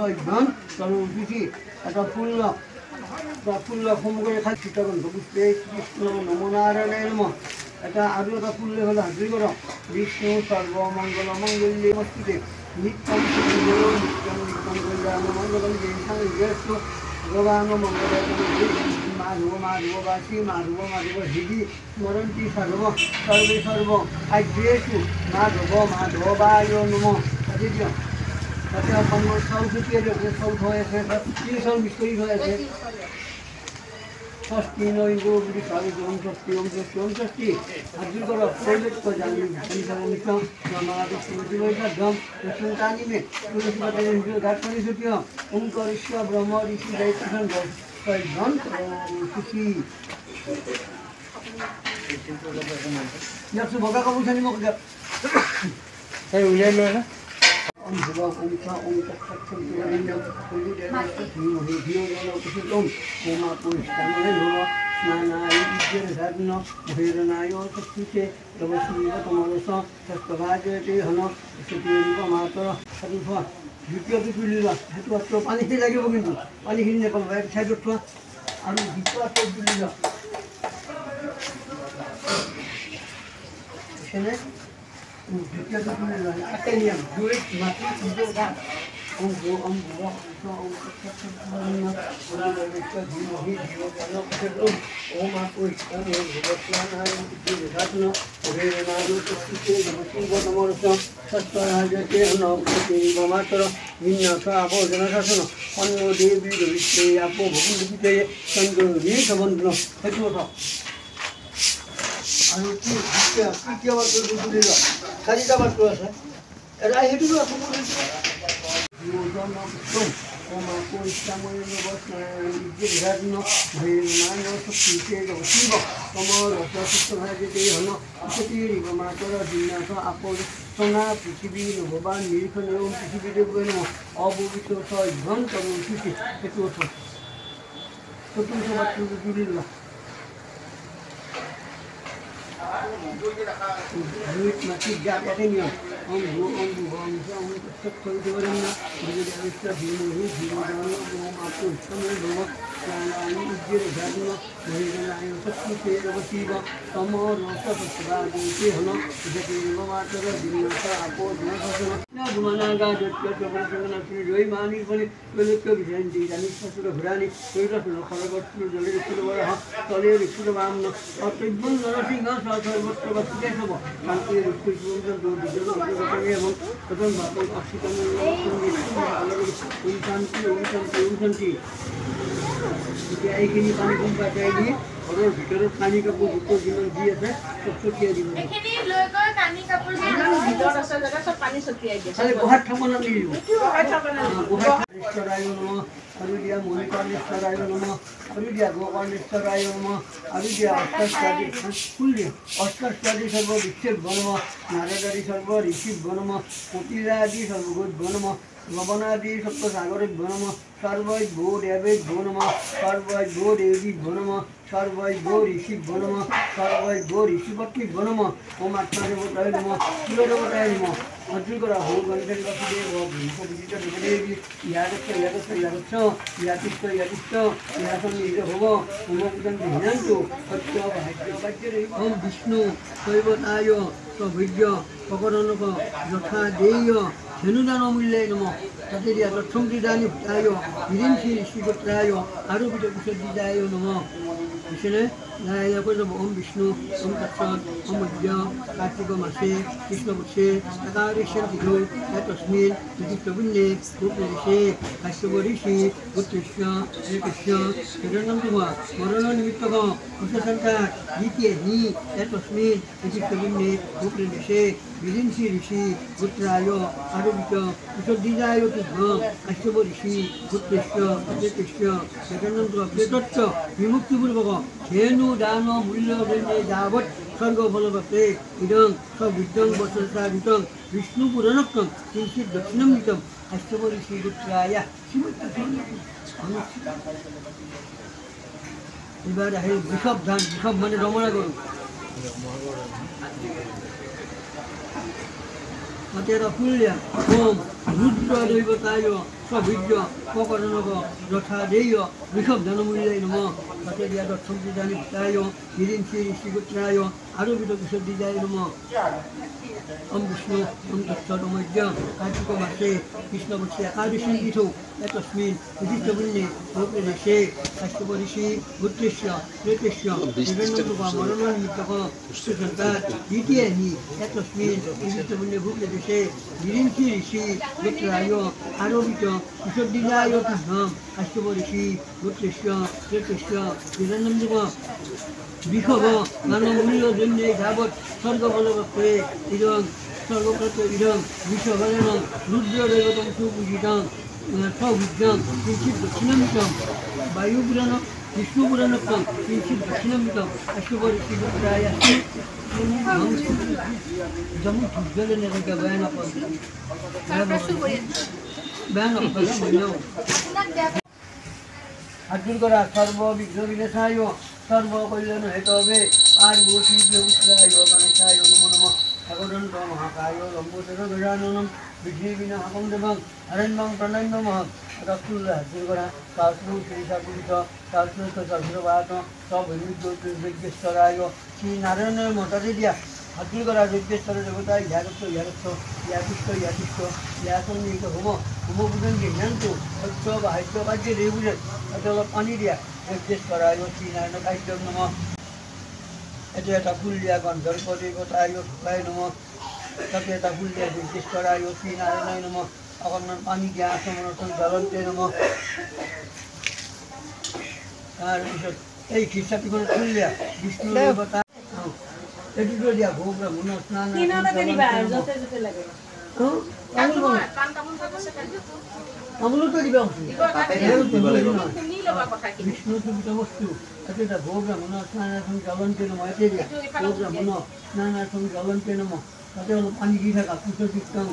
সৈভ্যন তনুষি এটা ফুল সমগ্ৰে খাই চিত্তগন্ধ পুষ্পে কৃষ্ণ নমনাৰায়ণে নমঃ এটা আৰু এটা ফুল হলো হাজৰি কৰ বিষ্ণু সর্বমঙ্গল মঙ্গল্যে নমস্তুতে নিত্যম নিত্যম নিত্যম কল্যাণ মঙ্গলম জয়স্তু ভগবান মঙ্গল মাধব বাসী মাধব হৃদি স্মরন্তি সর্ব সর্বে সর্ব আগ্রেষু মাধবায় নমঃ দিয় তাতে অসমৰ চাউল ফুটিয়াই দিয়ক চাউল থৈ আছে তিনি চাউল মিক্স কৰি থৈ আছে ষষ্ঠী নৈগো বুলি স্বামী ওম ষষ্ঠী হাজৰি কৰক কৈলক্য জানি নিত্য নমাদম সন্তানিমে তুলসী পাতে ঘাট কৰি ছুটিয় ওংকৰ ঈশ্বৰ ব্ৰহ্ম ঋষি দায়িত্বন ধন সুখী ইয়াত বগা কাপোৰ চানি মোক উলিয়াই লৈ না Om Shiva Om Sa Om Tat Sat Sam Tiraninyam Kullu Devasya Dhimohi Dhiyo Yona Kusutam Oma Purishthamaya Nova Snanayi Vidyarsadhana Bhairanayo Satsute Davasmiva Tamarasa Sastavajayate Hana Satiriva Matara Sarufa দ্বিতীয়টো তুলিলা সেইটো আত্ম পানীখিনি লাগিব কিন্তু পানীখিনি নেপাব এক চাইডত থোৱা আৰু দ্বিতীয় আত্ম তুলিলা সেনে দ্বিতীয়টো তুলিলা আটাই নিয়ম দুই মাটি দুটো গাছ ওম গো ওম ভুৱ ওম ওম আপো ইষ্টাম ভগৱান বিধাত্ন ভৈৰনায় তস্তুতে নমস্তুতে নমস্ত সত্তৰাজতে নমস্তে মাতৰ বিন্যাস আবৰ্জনা শাসন অন্য দেৱী দৰিদ্ৰে আপো ভগৱতীতে চন্দ্ৰী সবন্ধ সেইটো কথা আৰু কি তৃতীয় বাৰটো তুলিল চাৰিটা বাৰটো আছে এটা সেইটো আছে Om Apo Istamaya Navasnayam Bhairanayo Satsute Gavasiva Kamara Sasutavajate Hana Satiri Vamatara Dinyasa Apo Sona Prithivi Bhavan Nirkhanayo Prithivi Devgano Abhuvito Saidhan Karu Sushi Etuosa Satunsa Batu Dulilla Duit mati gap atenya Om Gu Om Gu Om Sa Om Tat Sat Sam Vidya Dhimohi Dhimodana Om Apo Istamaya Navasnayam Bhairanayo Satsute Gavasiva Kamara Sasutavajate Hana Satiri Vamatara Dinyasa Apo Sona Gumanaga Jatya Prabhasana Joy Mani Bani Velukka Vijanti Jani Sasura Bhrani Koita Sula Kharagatsu Jale Rikudavara Tale Rikudavamna Atibban Narasingha Sarvatra Vasya Sava Kanti Rikudavamna Dodi Jala Katam Bhapan Akshitam Santi এতিয়া এইখিনি পানী কম পাই দিয়ে ঘৰৰ ভিতৰত পানী কাপোৰ দুটো যিমান দি আছে চব ছটিয়াই দিব এইখিনি লৈ গৈ পানী কাপোৰ যিমান ভিতৰত আছে জায়গা সব পানী ছটিয়াই দিয়ে খালি গোহাত থব নালাগিব গোহাত থব নালাগিব গোহাত ঈশ্বৰায় নমঃ আৰু দিয়া মণিকৰ্ণেশ্বৰায় নমঃ আৰু দিয়া গোকৰ্ণেশ্বৰায় নমঃ আৰু দিয়া অষ্টাষ্টাদী ফুল দিয়া অষ্টাষ্টাদী সৰ্ব বিচ্ছেদ নমঃ নাৰদাদি সৰ্ব ঋষি নমঃ কপিলাদি সৰ্বগত নমঃ লবণাদি সপ্ত সাগরে নম সর্বৈ ভো দেবে ভো নম সর্বৈ ভো দেবী ভো নম সর্বৈ ভো ঋষি ভো নম সর্বৈ ভো ঋষিপত্নী ভো নম ওম আত্মদেবতায় নম কুলদেবতায় নম অর্জুন করা ভো গণেশ বাসুদেব বিজিত দেবদেবী ইয়াগচ্ছ ইয়াতিষ্ঠ ইয়াসন নিজ ভব হোমপুতন বিহ্নান্তু সত্য ভাগ্য বাজ্যরে ওম বিষ্ণু শৈবতায় সভৈর্য প্রকরণক যথা দেয় ধেনুদান অমূল্যায় নমঃ তাতে দিয়া তৎসংকৃতানি ভূতায় বিরিঞ্চি ঋষিপত্রায় আরোপিত কুশলীদায় নমঃ বুঝছেনে ওম বিষ্ণু ওম তৎসৎ ওম মধ্য কার্তিক মাসে কৃষ্ণপক্ষে একাদশের তিথৌ তস্মিন বিচিত্রপুণ্যে গোপদেশে কাশ্যপ ঋষি গোত্রেষ্য শ্রীকৃষ্ণ হিরণ্যন্তমা মরণ নিমিত্তক কুশসন্তান দ্বিতীয় হি তস্মিন বিচিত্রপুণ্যে গোপদেশে বিরিঞ্চি ঋষি গোত্রায় আরোপিত কুশলীদায় তুভ্য কাশ্যপ ঋষি গোত্রেষ্য শ্রীকৃষ্ণ হিরণ্যন্ত প্রেতত্ব বিমুক্তিপূর্বক ধেনু দান মূল্য যাবৎ স্বর্গফলপ্রাপ্তে ইদং সবিদ্যং বৎসরসাধিতং বিষ্ণু পুরাণক্রম কিঞ্চিৎ দক্ষিণম নিতম কাশ্যপ ঋষি গোত্রায় এবার আহিল বৃষভ ধান বৃষভ মানে রমণা গরু মাতে এটা ফুল দিয়া ওম রুদ্র দৈবতায় সবীর্য প্রকরণগ যথা দেয় ঋষভ ধনমূল্যায় নম তাতে দিয়া দর্শন দিদানি পিতায় হিরিং শ্রী শ্রীগুত্রায় আরোপিত কিশোর দিদায় নম ওম বিষ্ণু ওম তৎসদমৈদ্য কার্তিক মাসে কৃষ্ণপক্ষে একাদশী তিথৌ একস্মিন বিশিষ্টপুণ্যে ভোগদেশে কাশ্যপঋষি পুত্রেশ্য শ্রেতেশ্য বিবেন্দ্রকৃপা মরণনিমিত্তক সুসন্তান দ্বিতীয়ানি একস্মিন বিশিষ্টপুণ্যে ভোগদেশে হিরিংশ্রী ঋষি গোত্রায় আরোপিত কিশোরদিদায় কৃষ্ণম কাশ্যপঋষি পুত্রেশ্য শ্রেতেশ্য বিবেন্দ্রকৃপা বিশব মানমূল্য জন্য যাবৎ স্বর্গবলবত্রে ইদং সর্বপ্রত ইদং বিশ্বভজনং রুদ্রদেবতং সুপূজিতং সৌবিজ্ঞং কিঞ্চিৎ দক্ষিণামিতং বায়ুপুরাণ বিষ্ণুপুরাণোক্তং কিঞ্চিৎ দক্ষিণামিতং অশুভঋষিপুত্রায় যেমন উজ্জ্বলে নেতাকে বয়ান হাজুর করা সর্ববিঘ্ন বিনাশায় সর্বকল্যাণ হেতবে পার্বতী দেবুত্রায় গণেশায় নমো নমঃ ঠাকুরন্ত মহাকায় লম্বোদর গজাননম বিঘ্নবিনাশকং দেবং হরেন্মং প্রণয়নমঃ রক্তুল হাজুর করা শাস্ত্র শ্রীশাকুলিত শাস্ত্র সর্বভারত সবিজ্ঞেশ্বরায় শ্রী নারায়ণের মতাতে দিয়া হাজুর করা যজ্ঞেশ্বর দেবতায় ইয়াগত্য ইয়াগত্য ইয়াতিষ্ঠ ইয়াতিষ্ঠ ইয়াসন্নিহিত হোম হোমপূজন জ্ঞানটো সত্য বা হাস্য কার্যে রেবুজে তাতে অলপ পানী দিয়া যজ্ঞেশ্বরায় শ্রী নারায়ণ কার্য নম এতে এটা ফুল দিয়া গন্ধর্প দেবতায় শুকায় নম তাতে এটা ফুল দিয়া যজ্ঞেশ্বরায় শ্রী নারায়ণায় নম অকণমান পানী দিয়া আচমনতন জ্বলন্তে নম তাৰপিছত এই খিচাটিখন ফুল দিয়া বিষ্ণু দেৱতা এইটো দিয়া ভোগ ব্ৰাহ্মণ স্নান আমুলতো দিবা বিষ্ণু সুবিধা বস্তু এটা ভোগ ব্রাহ্মণ স্নানাথন জ্বলন্তে নম এতে দিয়া ভোগ ব্রাহ্মণ স্নানাথন জ্বলন্তে নম তাতে অলপ পানী দি থাকা পুষ্টিষ্টং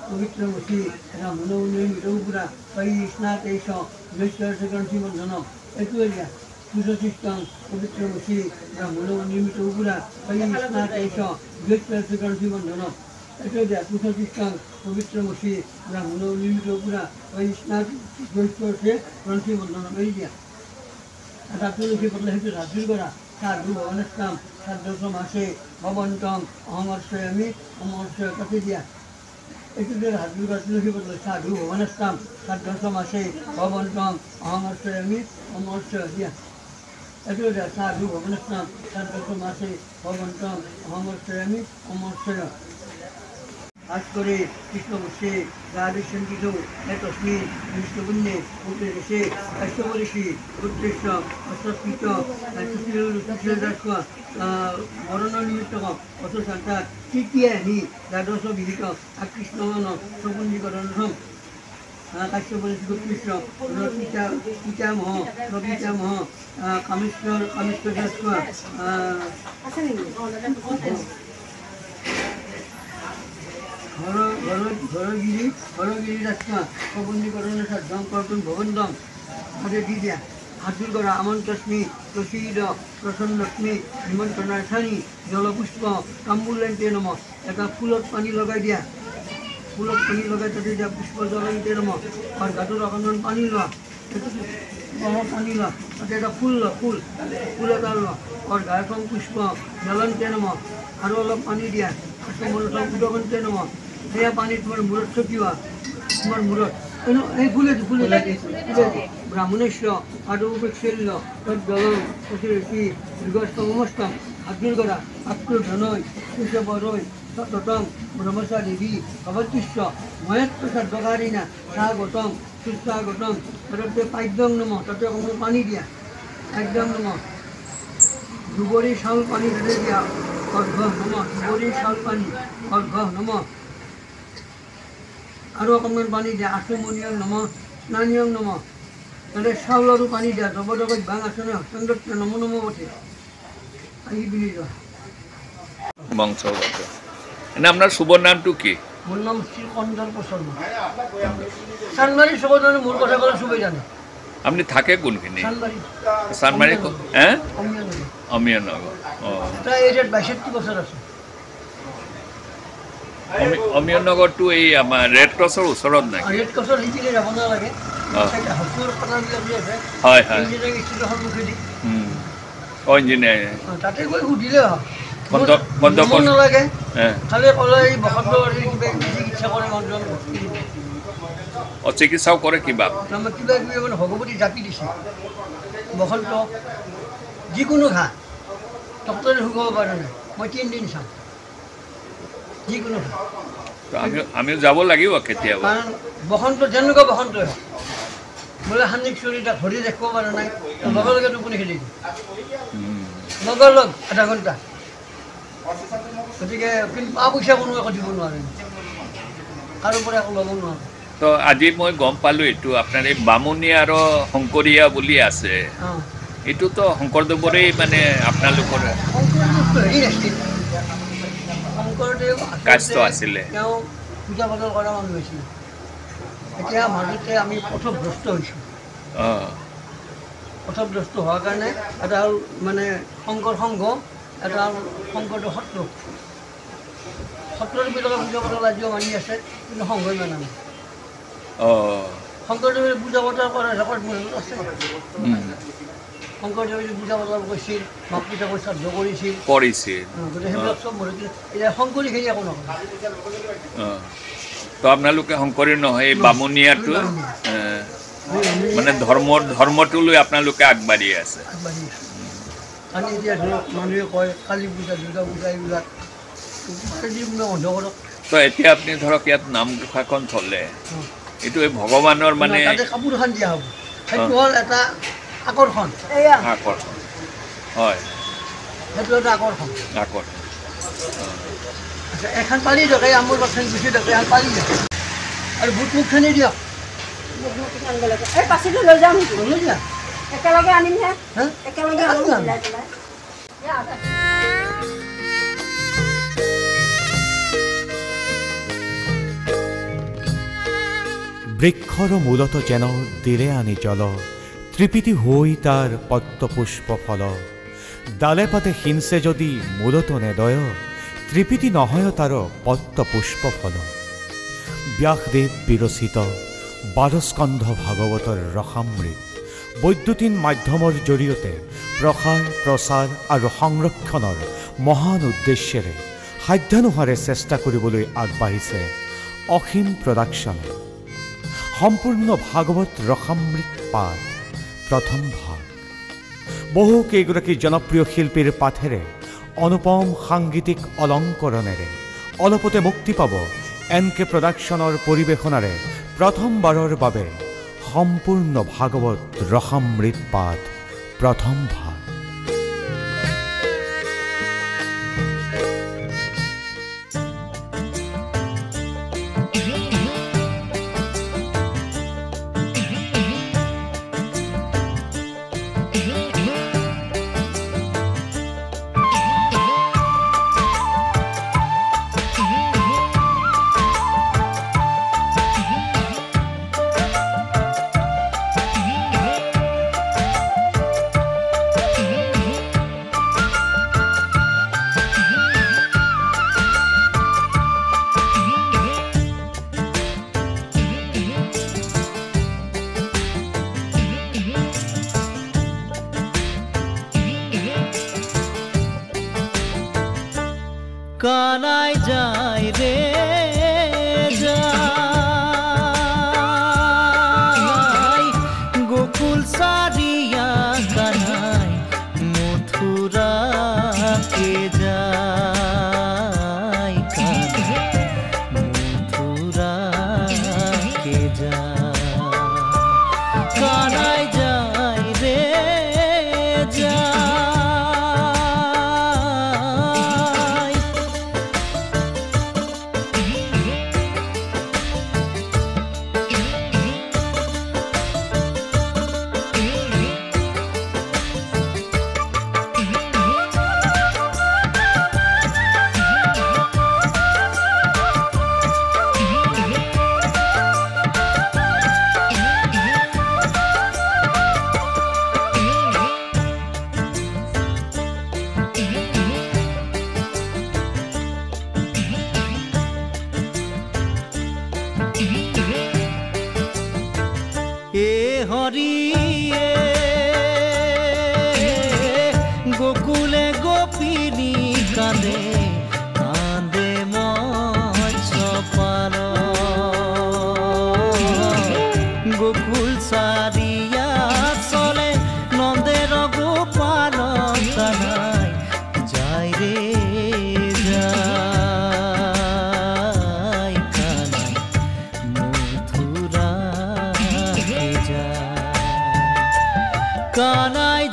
পবিত্রমূর্তি ব্রাহ্মণ নির্মিত পুরা পৈ স্নাতেশ গ্রন্থি বন্ধন এইটো দিয়া পুষ্টিষ্টং পবিত্রমূর্তি ব্রাহ্মণ নির্মিত পুরা পৈ স্নাতেশ গ্রন্থি বন্ধন এইটো দিয়া পুষ্টিষ্টং পবিত্রমূর্তি ব্রাহ্মণ নির্মিত পুরা পৈ স্নাত গ্রন্থি বন্ধন এই দিয়া এটা তুলসী পত্র হেতু হাজির করা সাধু ভবনস্থাম সাধ্য মাসে ভবন্তম অহমর্ষয়ামি অমর্ষয় কাছে দিয়া একটু হাজির করা তুলসী পত্র সাধু ভবনস্থাম সাধ্য মাসে ভবন্তম অহমর্ষয়ামি অমর্ষয় দিয়া একটু সাধু ভবনস্থাম সাধ্য মাসে ভবন্তম অহমর্ষয়ামি অমর্ষয় আজ করে কৃষ্ণপক্ষে দ্বাদশী একস্মিন বিষ্ণুপুণ্যে পুত্রেশে কাশ্যপঋষি পুত্রেশ্য অশ্বস্কৃত মরণনিমিত্তক অথসন্তান তৃতীয়ানি দ্বাদশ বিহিত আকৃষ্ণমান সপুঞ্জীকরণম কাশ্যপঋষি পুত্রেশ্য পিতামহ প্রপিতামহ কামেশ্বর ঘরগিরি রাস্তা প্রবন্ধীকরণ সাধ্যম কর্তুম ভবন্তম হাতে দি দিয়া হাজুর করা আমন্ত্রশ্মি প্রসীদ প্রসন্নশ্মি নিমন্ত্রণার্থানি জলপুষ্প তাম্বুলেন্টে নম এটা ফুলত পানী লগাই দিয়া ফুলত পানী লগাই তাতে দিয়া পুষ্প জলন্তে নম আর গাঁতত অকণমান পানী লোৱা গৰম পানী লোৱা তাতে এটা ফুল লোৱা ফুল এটা লোৱা আৰ গায়কম পুষ্প জলন্তে নম আৰু অলপ পানী দিয়া উদগন্তে নম সেয়া পানী তোমাৰ মূৰত ছটিওৱা তোমাৰ মূৰত এই ফুলে ব্রাহ্মণেশ্ব আদৌপেক্ষল্য তদ্দলং প্রতিরসি দীর্ঘস্তমস্তম আগ্নির করা আত্মধনয় সুষবরয় সততং ব্রহ্মসা দেবী ভবতিষ্ঠ ময়ত্রসাদ্বকারিণা স্বাগতম সুস্বাগতম তাতে পাদ্যং নম তাতে অকণমান পানী দিয়া পাদ্যং নম দুবৰি চাউল পানী তাতে দিয়া অৰ্ঘ নম দুবৰি চাউল পানী অৰ্ঘ নম আৰু অকণমান পানী দিয়া আচমনীয়ং নম স্নানীয়ং নম তাতে চাউল আৰু পানী দিয়া জবদগত বাং আচনে হস্তংগত নম নম বটে আহি বুলি যোৱা বংশগত এনে আপনাৰ শুভ নামটো কি? মোৰ নাম শ্ৰী কন্দৰ্প শৰ্মা চানমাৰি সবদানে মোৰ কথা ক'লে চবেই জানে আপনি থাকে কোনখিনি? চানমাৰি চানমাৰি হ্যাঁ অমিয়ানগৰ অমিয়ানগৰ ও প্ৰায় এৰ ৬২ বছৰ আছে অমিয়নগৰটো এই আমাৰ ৰেড ক্ৰছৰ ওচৰত নাই? ৰেড ক্ৰছৰ সিপিনে যাব নালাগে, হস্পিটেল খানাবিলাক যে আছে হয় হয় ইঞ্জিনিয়াৰিং ইনষ্টিটিউটৰ সন্মুখেদি ইঞ্জিনিয়াৰিং তাতে গৈ সুধিলে বন্ধ নালাগে, খালি ক'লে এই বসন্ত কিবা চিকিৎসা কৰে মানুহজন চিকিৎসাও কৰে কিবা তাৰমানে কিবা কিবি মানে ভগৱতী জাপি দিছে বসন্ত যিকোনো ঘাঁ ডক্টৰে শুকাব পৰা নাই, মই 3 দিন চাম যিকোনো ঘাঁ। আমিও যাব লাগিব কেতিয়াবা, কাৰণ বসন্ত যেনেকুৱা বসন্তই হওক বোলে সান্নিক চুৰি তাক ধৰি দেখিব পৰা নাই, লগে লগে টোপনি খেলি দিয়ে লগৰ লগ আধা ঘণ্টা। গতিকে কিন্তু পইচা কোনো একো দিব নোৱাৰে, কাৰো পৰা একো ল'ব নোৱাৰে। তো আজি মই গম পালোঁ এইটো আপোনাৰ এই বামুণী আৰু শংকৰীয়া বুলি আছে, এইটোতো শংকৰদেৱৰে মানে আপোনালোকৰ শংকৰদেৱ কাষ্ট আছিলে, তেওঁ পূজা পাতল কৰা মানুহ হৈছিল। এতিয়া মাজতে আমি পথভ্ৰষ্ট হৈছোঁ, পথভ্ৰষ্ট হোৱাৰ কাৰণে এটা হ'ল মানে শংকৰ সংঘ, এটা হ'ল শংকৰদেৱ সত্ৰ, সত্ৰৰ বিলাকে পূজা পাতল আজিও মানি আছে কিন্তু সংঘই মানা নাই। শংকৰদেৱে পূজা পাতল কৰা ৰেকৰ্ড মোৰ আছে, শংকৰদেৱে পূজা পাতল কৰিছিল, মাক পিতাকক শ্ৰাদ্ধ কৰিছিল, গতিকে সেইবিলাক চব মোৰ এতিয়া শংকৰীখিনি একো নকৰে। তো আপোনালোকে শংকৰী নহয়, এই বামুণীয়াটো মানে ধৰ্মটো লৈ আপোনালোকে আগবাঢ়ি আছে। আমি এতিয়া ধৰক মানুহে কয় কালী পূজা দুৰ্গা পূজা এইবিলাক বন্ধ কৰক। তো এতিয়া আপুনি ধৰক ইয়াত নামঘোষাখন চলে, এইটো এই ভগৱানৰ মানে কাপোৰ এখন দিয়া হ'ব, সেইটো হ'ল এটা আকৰ্ষণ, আকৰ্ষণ হয়, সেইটো এটা আকৰ্ষণ। এখন পালি দিয়ক, এই আমোল বাচ্ছান গুচি দিয়ক, এখন পালি দিয়ক আৰু বুট মুখ খানি দিয়ক, লৈ যাম লৈ যা একেলগে আনিমহে, একেলগে বৃক্ষৰ মূলত যেন দিলে আনি জল, ত্ৰিপিতি হৈ তাৰ পদ্মপুষ্প ফল, ডালে পাতে হিংসে যদি মূলত নেদয়, ত্ৰিপিতি নহয় তাৰ পদ্মপুষ্প ফল। ব্যাসদেৱ বিৰচিত 12 স্কন্ধ ভাগৱতৰ ৰসামৃত বৈদ্যুতিন মাধ্যমৰ জৰিয়তে প্ৰসাৰ প্ৰচাৰ আৰু সংৰক্ষণৰ মহান উদ্দেশ্যেৰে সাধ্যানুসাৰে চেষ্টা কৰিবলৈ আগবাঢ়িছে অসীম প্ৰডাকশ্যন। সম্পূৰ্ণ ভাগৱত ৰসামৃত পাঠ প্ৰথম ভাগ, বহু কেইগৰাকী জনপ্ৰিয় শিল্পীৰ পাঠেৰে অনুপম সাংগীতিক অলংকৰণেৰে অলপতে মুক্তি পাব NK প্ৰডাকশ্যনৰ পৰিৱেশনাৰে প্ৰথমবাৰৰ বাবে সম্পূৰ্ণ ভাগৱত ৰসামৃত পাঠ প্ৰথম ভাগ। কানাই যায় রে যায় গোকুল সারিয়া কানাই মথুরা কে যায় মথুরা কে যায় কানাই যায় রে যায়। গোকুলে গোপিনী কান্দে কান্দে মৎস্য পাল গোকুল সারিয়া চলে নন্দের গোপাল কানাই যায় রে যায় কানাই মথুরা যায় কানাই